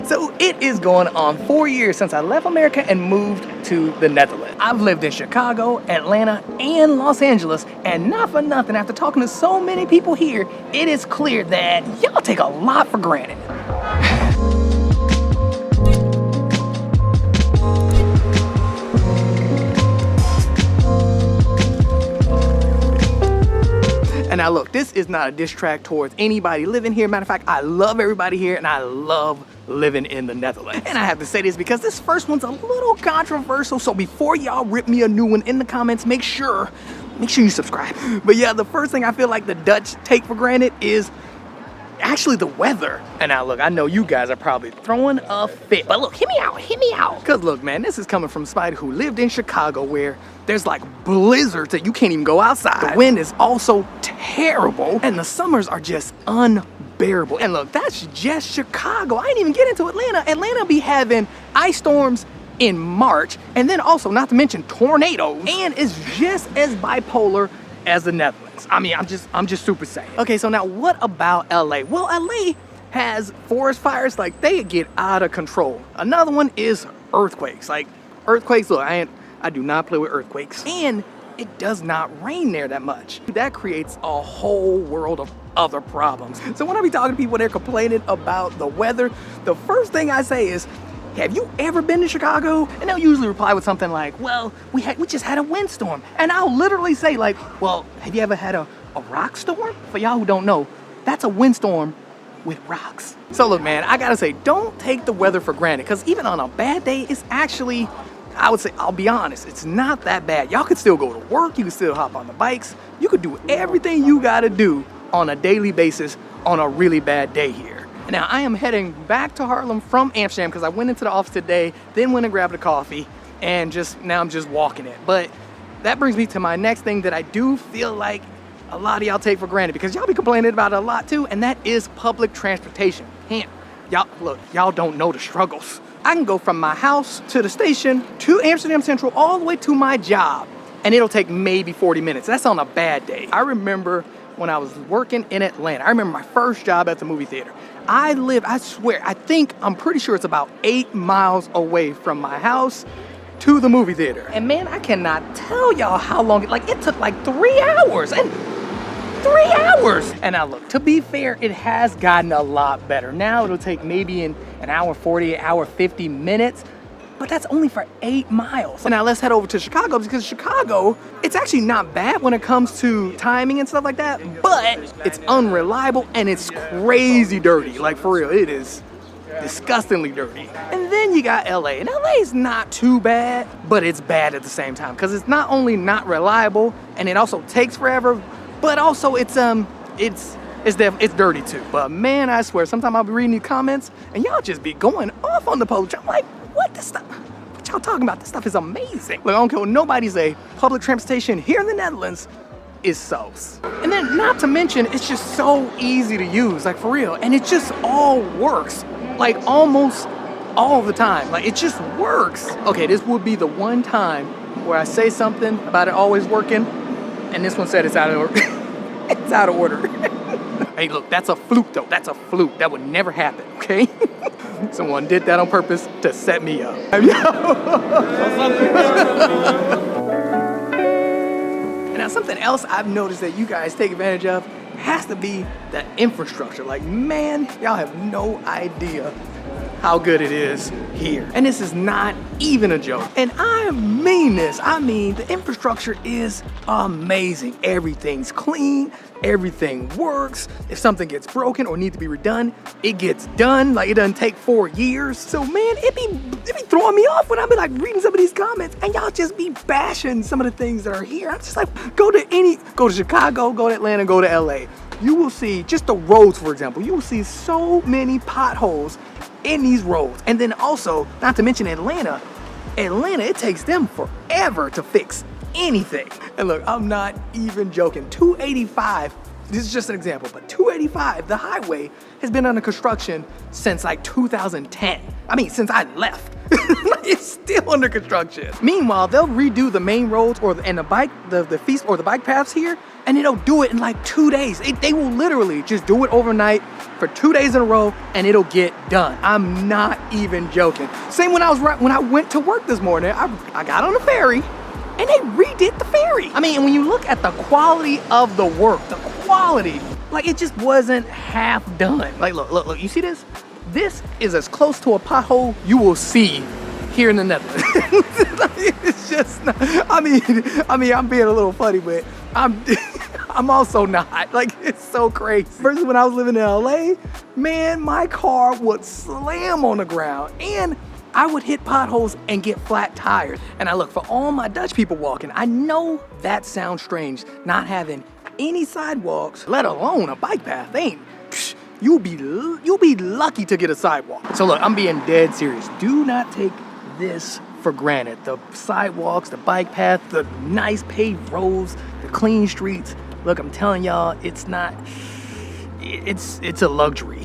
So it is going on 4 years since I left America and moved to the Netherlands. I've lived in Chicago, Atlanta, and Los Angeles, and not for nothing, after talking to so many people here, it is clear that y'all take a lot for granted. And now look, this is not a diss track towards anybody living here. Matter of fact, I love everybody here and I love living in the Netherlands. And I have to say this because this first one's a little controversial, so before y'all rip me a new one in the comments, make sure you subscribe. But yeah, the first thing I feel like the Dutch take for granted is actually the weather. And now look, I know you guys are probably throwing a fit, but look, hear me out. Cause look, man, this is coming from somebody who lived in Chicago where there's like blizzards that you can't even go outside. The wind is also terrible and the summers are just unbearable. And look, that's just Chicago. I didn't even get into Atlanta. Atlanta be having ice storms in March, and then also, not to mention tornadoes, and it's just as bipolar as the Netherlands. I mean, I'm just super saying. Okay, so now what about LA? Well, LA has forest fires, like they get out of control. Another one is earthquakes. Like earthquakes, look, I do not play with earthquakes. And it does not rain there that much. That creates a whole world of other problems. So when I be talking to people, they're complaining about the weather, the first thing I say is, have you ever been to Chicago? And they'll usually reply with something like, well, we just had a windstorm. And I'll literally say like, well, have you ever had a rock storm? For y'all who don't know, that's a windstorm with rocks. So look, man, I gotta say, don't take the weather for granted, because even on a bad day, it's actually, I would say, I'll be honest, it's not that bad. Y'all could still go to work, you can still hop on the bikes, you could do everything you gotta do on a daily basis on a really bad day here. Now, I am heading back to Harlem from Amsterdam because I went into the office today, then went and grabbed a coffee, and now I'm just walking it. But that brings me to my next thing that I do feel like a lot of y'all take for granted, because y'all be complaining about it a lot too, and that is public transportation. Y'all don't know the struggles. I can go from my house to the station to Amsterdam Central all the way to my job, and it'll take maybe 40 minutes. That's on a bad day. I remember when I was working in Atlanta, I remember my first job at the movie theater. I'm pretty sure it's about 8 miles away from my house to the movie theater. And man, I cannot tell y'all how long, it took like 3 hours. And 3 hours! And now look, to be fair, it has gotten a lot better. Now it'll take maybe an hour 40, an hour 50 minutes, but that's only for 8 miles. So now let's head over to Chicago, because Chicago, it's actually not bad when it comes to timing and stuff like that, but it's unreliable and it's crazy dirty. Like for real, it is disgustingly dirty. And then you got LA, and LA is not too bad, but it's bad at the same time, because it's not only not reliable and it also takes forever, but also it's dirty too. But man, I swear, sometimes I'll be reading these comments and y'all just be going off on the post. I'm like, what y'all talking about? This stuff is amazing. Look, I don't care what nobody say, public transportation here in the Netherlands is sauce. And then not to mention, it's just so easy to use, like for real. And it just all works, like almost all the time. Like it just works. Okay, this would be the one time where I say something about it always working, and this one said it's out of order. It's out of order. Hey, look, that's a fluke though. That's a fluke. That would never happen, okay? Someone did that on purpose to set me up. And now something else I've noticed that you guys take advantage of has to be the infrastructure. Like, man, y'all have no idea how good it is here. And this is not even a joke. And I mean this. I mean, the infrastructure is amazing. Everything's clean, everything works. If something gets broken or needs to be redone, it gets done. Like, it doesn't take 4 years. So man, it be throwing me off when I be like reading some of these comments and y'all just be bashing some of the things that are here. I'm just like, go to Chicago, go to Atlanta, go to LA. You will see, just the roads, for example, you will see so many potholes in these roads. And then also, not to mention Atlanta, it takes them forever to fix anything. And look, I'm not even joking. 285, this is just an example, but 285, the highway, has been under construction since like 2010. I mean, since I left. It's still under construction. Meanwhile, they'll redo the main roads and the bike paths here, and it'll do it in like 2 days. They will literally just do it overnight for 2 days in a row, and it'll get done. I'm not even joking. Same when I went to work this morning. I got on the ferry, and they redid the ferry. I mean, when you look at the quality of the work, the quality, like it just wasn't half done. Like, look, you see this? This is as close to a pothole you will see here in the Netherlands. It's just not, I mean, I'm being a little funny, but I'm also not. Like, it's so crazy. Versus when I was living in LA, man, my car would slam on the ground and I would hit potholes and get flat tires. And I look, for all my Dutch people walking, I know that sounds strange, not having any sidewalks, let alone a bike path. You'll be lucky to get a sidewalk. So look, I'm being dead serious. Do not take this for granted. The sidewalks, the bike path, the nice paved roads, the clean streets. Look, I'm telling y'all, it's a luxury.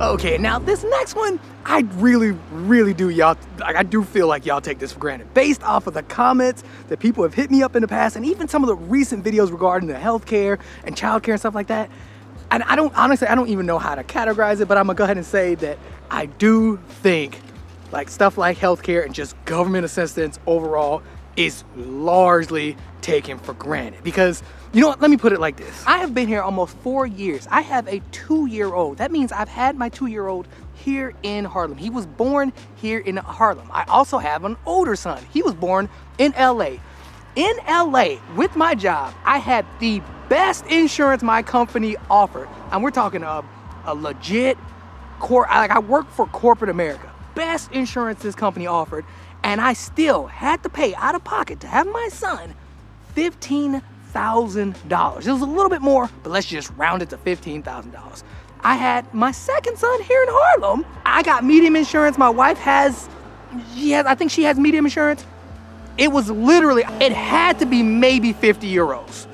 Okay, now this next one, I really do, I do feel like y'all take this for granted. Based off of the comments that people have hit me up in the past, and even some of the recent videos regarding the healthcare and childcare and stuff like that. And I don't even know how to categorize it, but I'm gonna go ahead and say that I do think like stuff like healthcare and just government assistance overall is largely taken for granted. Because, you know what, let me put it like this. I have been here almost 4 years. I have a 2-year-old. That means I've had my 2-year-old here in Harlem. He was born here in Harlem. I also have an older son. He was born in LA. In LA, with my job, I had the best insurance my company offered. And we're talking a legit I work for corporate America. Best insurance this company offered, and I still had to pay out of pocket to have my son $15,000. It was a little bit more, but let's just round it to $15,000. I had my second son here in Harlem. I got medium insurance. My wife I think she has medium insurance. It was literally, it had to be maybe 50 euros.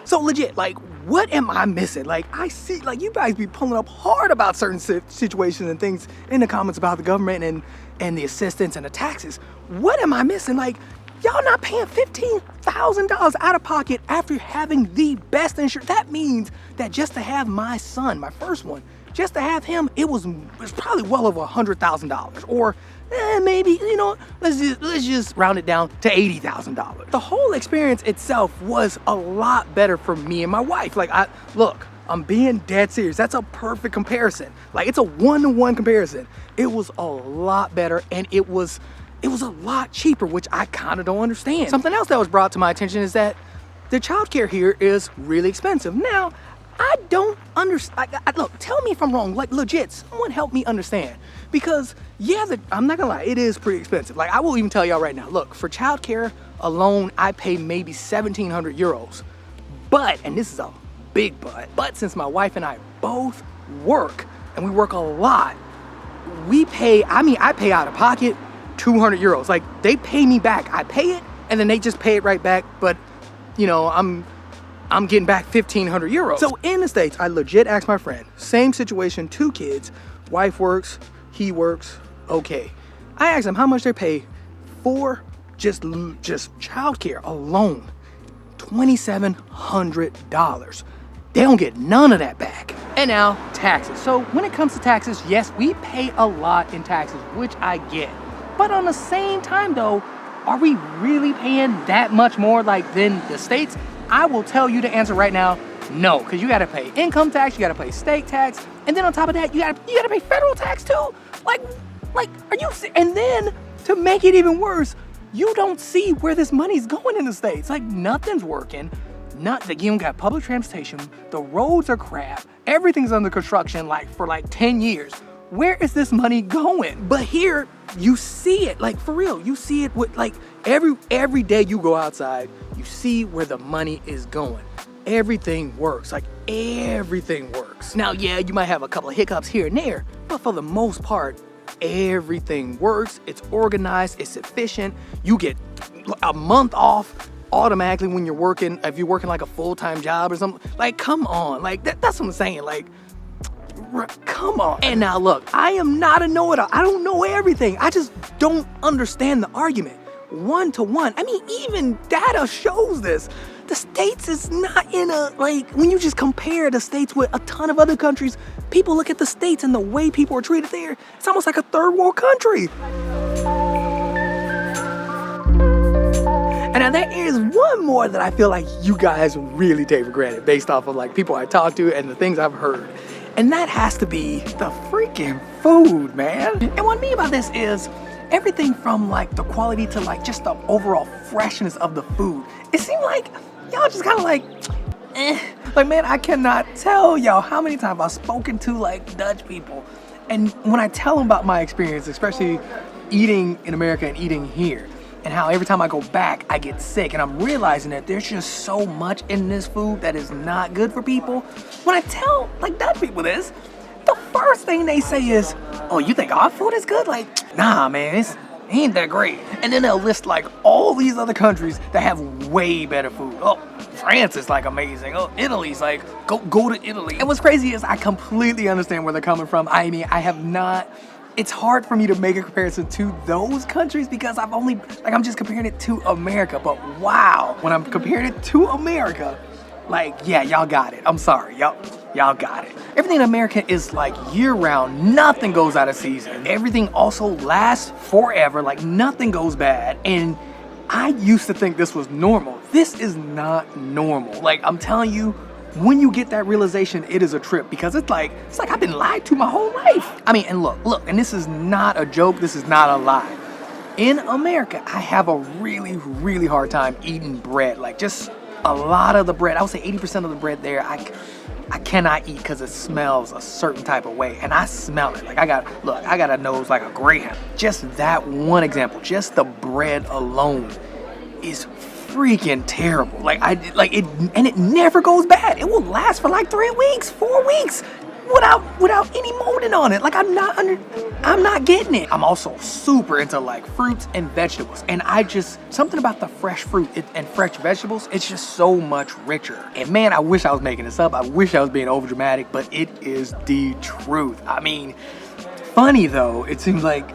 So legit, like, what am I missing? Like, I see, like, you guys be pulling up hard about certain situations and things in the comments about the government and the assistance and the taxes. What am I missing? Like, y'all not paying $15,000 out of pocket after having the best insurance. That means that just to have my son, my first one, just to have him, it was probably well over $100,000, or maybe, you know, let's just round it down to $80,000. The whole experience itself was a lot better for me and my wife. Like, look, I'm being dead serious. That's a perfect comparison. Like, it's a 1-to-1 comparison. It was a lot better, and it was a lot cheaper, which I kind of don't understand. Something else that was brought to my attention is that the childcare here is really expensive. Now, I don't understand. Look, tell me if I'm wrong. Like, legit, someone help me understand. Because, yeah, I'm not gonna lie, it is pretty expensive. Like, I will even tell y'all right now, look, for childcare alone, I pay maybe 1,700 euros. But, and this is a big but since my wife and I both work, and we work a lot, I pay out of pocket 200 euros. Like, they pay me back. I pay it, and then they just pay it right back. But, you know, I'm getting back 1,500 euros. So in the States, I legit asked my friend, same situation, 2 kids, wife works, he works, okay. I asked him how much they pay for just childcare alone, $2,700. They don't get none of that back. And now, taxes. So when it comes to taxes, yes, we pay a lot in taxes, which I get. But on the same time though, are we really paying that much more than the States? I will tell you the answer right now, no, because you gotta pay income tax, you gotta pay state tax, and then on top of that, you gotta pay federal tax too. Like, are you? And then to make it even worse, you don't see where this money's going in the States. Like, nothing's working. You don't got public transportation. The roads are crap. Everything's under construction for 10 years. Where is this money going? But here, you see it, for real. You see it with every day you go outside, you see where the money is going. Everything works, everything works. Now, yeah, you might have a couple of hiccups here and there, but for the most part, everything works. It's organized, it's efficient. You get a month off automatically when you're working, if you're working a full-time job or something. Come on, that's what I'm saying. Come on. And now look, I am not a know-it-all. I don't know everything. I just don't understand the argument. 1 to 1. I mean, even data shows this. The States is not in a, like, when you just compare the States with a ton of other countries, people look at the States and the way people are treated there, it's almost like a third world country. And now there is one more that I feel like you guys really take for granted based off of like people I talk to and the things I've heard. And that has to be the freaking food, man. And what I mean about this is everything from like the quality to like just the overall freshness of the food. It seemed like y'all just kind of like, Like, man, I cannot tell y'all how many times I've spoken to like Dutch people. And when I tell them about my experience, especially eating in America and eating here, and how every time I go back, I get sick, and I'm realizing that there's just so much in this food that is not good for people. When I tell like Dutch people this, the first thing they say is, oh, you think our food is good? Like, nah, man, it ain't that great. And then they'll list like all these other countries that have way better food. Oh, France is like amazing. Oh, Italy's like, go to Italy. And what's crazy is I completely understand where they're coming from. I mean, I have not, it's hard for me to make a comparison to those countries because I've only, like, I'm just comparing it to America. But wow, when I'm comparing it to America, like, yeah, y'all got it. I'm sorry, y'all got it. Everything in America is like year-round. Nothing goes out of season. Everything also lasts forever. Like, nothing goes bad. And I used to think this was normal. This is not normal. Like, I'm telling you, when you get that realization, it is a trip because it's like I've been lied to my whole life. I mean, and look, and this is not a joke. This is not a lie. In America, I have a really, really hard time eating bread. Like, just a lot of the bread, I would say 80% of the bread there, I cannot eat because it smells a certain type of way, and I smell it. Like, I got a nose like a greyhound. Just that one example, just the bread alone is freaking terrible. And it never goes bad. It will last for like 3 weeks, 4 weeks without any molding on it. Like, I'm not getting it. I'm also super into like fruits and vegetables, and something about the fresh fruit and fresh vegetables, it's just so much richer. And man, I wish I was making this up. I wish I was being over dramatic, but it is the truth. I mean, funny though, it seems like,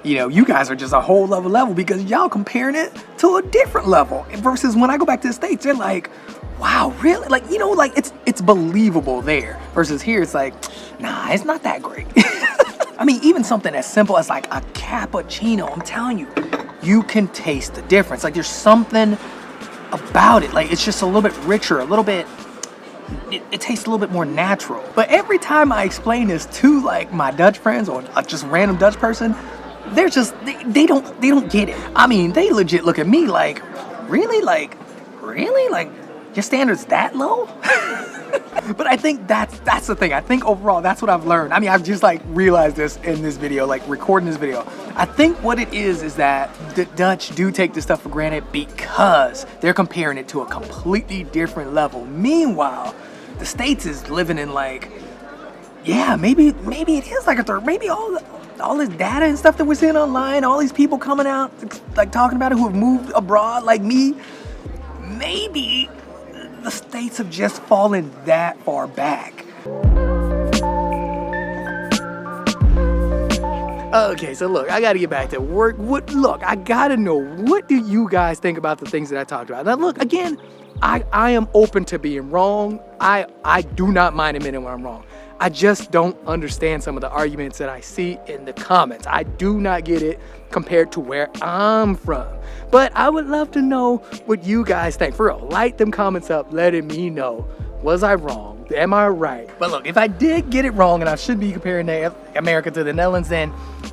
you know, you guys are just a whole other level because y'all comparing it to a different level. Versus when I go back to the States, they're like, wow, really? Like, you know, like it's believable there. Versus here, it's like, nah, it's not that great. I mean, even something as simple as like a cappuccino, I'm telling you, you can taste the difference. Like, there's something about it. Like, it's just a little bit richer, a little bit, it tastes a little bit more natural. But every time I explain this to like my Dutch friends or just a random Dutch person, they're just, they don't get it. I mean, they legit look at me like, really? Like, your standard's that low? But I think that's the thing. I think overall, that's what I've learned. I mean, I've just like realized this in this video, like recording this video. I think what it is that the Dutch do take this stuff for granted because they're comparing it to a completely different level. Meanwhile, the States is living in like, yeah, maybe it is like a third, maybe all this data and stuff that we're seeing online, all these people coming out like talking about it who have moved abroad like me, maybe the States have just fallen that far back. Okay, so look, I gotta get back to work. I gotta know, what do you guys think about the things that I talked about? Now look, again, I am open to being wrong. I do not mind admitting when I'm wrong. I just don't understand some of the arguments that I see in the comments. I do not get it compared to where I'm from. But I would love to know what you guys think. For real, light them comments up, letting me know, was I wrong? Am I right? But look, if I did get it wrong and I should be comparing America to the Netherlands, then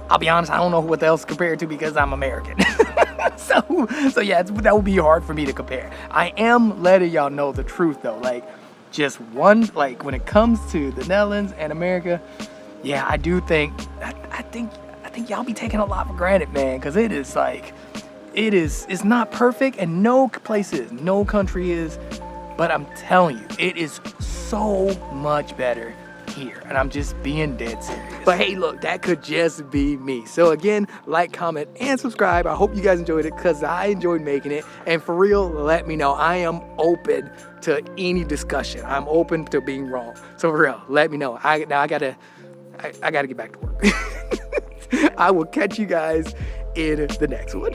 I'll be honest, I don't know what else to compare it to because I'm American. so yeah, that would be hard for me to compare. I am letting y'all know the truth though. Like, just one, like, when it comes to the Netherlands and America, yeah, I do think, I think y'all be taking a lot for granted, man, because it is like, it's not perfect, and no place is, no country is, but I'm telling you, it is so much better here, and I'm just being dead serious. But hey, look, that could just be me. So again, like, comment, and subscribe. I hope you guys enjoyed it, because I enjoyed making it. And for real, let me know. I am open to any discussion. I'm open to being wrong. So for real, let me know. I gotta get back to work. I will catch you guys in the next one.